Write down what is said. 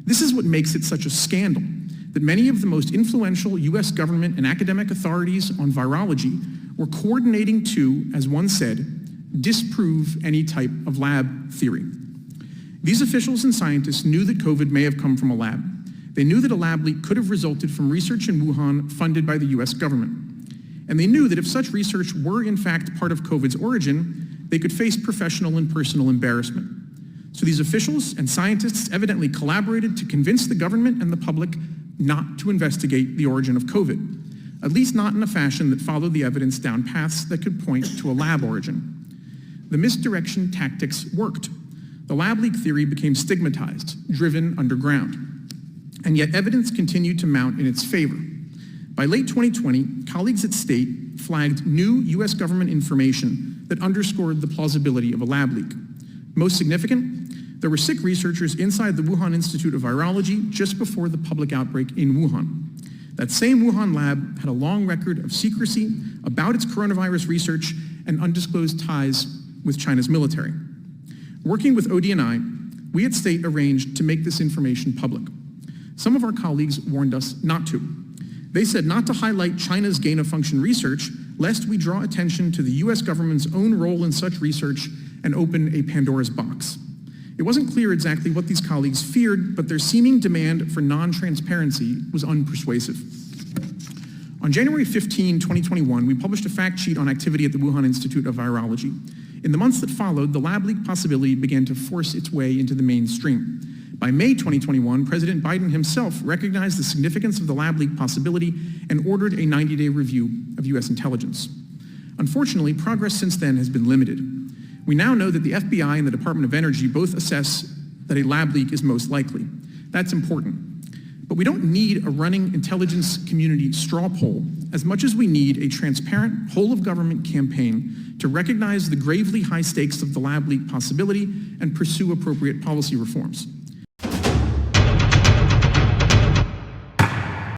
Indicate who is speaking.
Speaker 1: This is what makes it such a scandal, that many of the most influential US government and academic authorities on virology were coordinating to, as one said, disprove any type of lab theory. These officials and scientists knew that COVID may have come from a lab. They knew that a lab leak could have resulted from research in Wuhan funded by the US government. And they knew that if such research were in fact part of COVID's origin, they could face professional and personal embarrassment. So these officials and scientists evidently collaborated to convince the government and the public not to investigate the origin of COVID, at least not in a fashion that followed the evidence down paths that could point to a lab origin. The misdirection tactics worked. The lab leak theory became stigmatized, driven underground. And yet evidence continued to mount in its favor. By late 2020, colleagues at State flagged new US government information that underscored the plausibility of a lab leak. Most significant, there were sick researchers inside the Wuhan Institute of Virology just before the public outbreak in Wuhan. That same Wuhan lab had a long record of secrecy about its coronavirus research and undisclosed ties with China's military. Working with OD&I, we at State arranged to make this information public. Some of our colleagues warned us not to. They said not to highlight China's gain-of-function research, lest we draw attention to the US government's own role in such research and open a Pandora's box. It wasn't clear exactly what these colleagues feared, but their seeming demand for non-transparency was unpersuasive. On January 15, 2021, we published a fact sheet on activity at the Wuhan Institute of Virology. In the months that followed, the lab leak possibility began to force its way into the mainstream. By May 2021, President Biden himself recognized the significance of the lab leak possibility and ordered a 90-day review of US intelligence. Unfortunately, progress since then has been limited. We now know that the FBI and the Department of Energy both assess that a lab leak is most likely. That's important. But we don't need a running intelligence community straw poll as much as we need a transparent, whole-of-government campaign to recognize the gravely high stakes of the lab leak possibility and pursue appropriate policy reforms.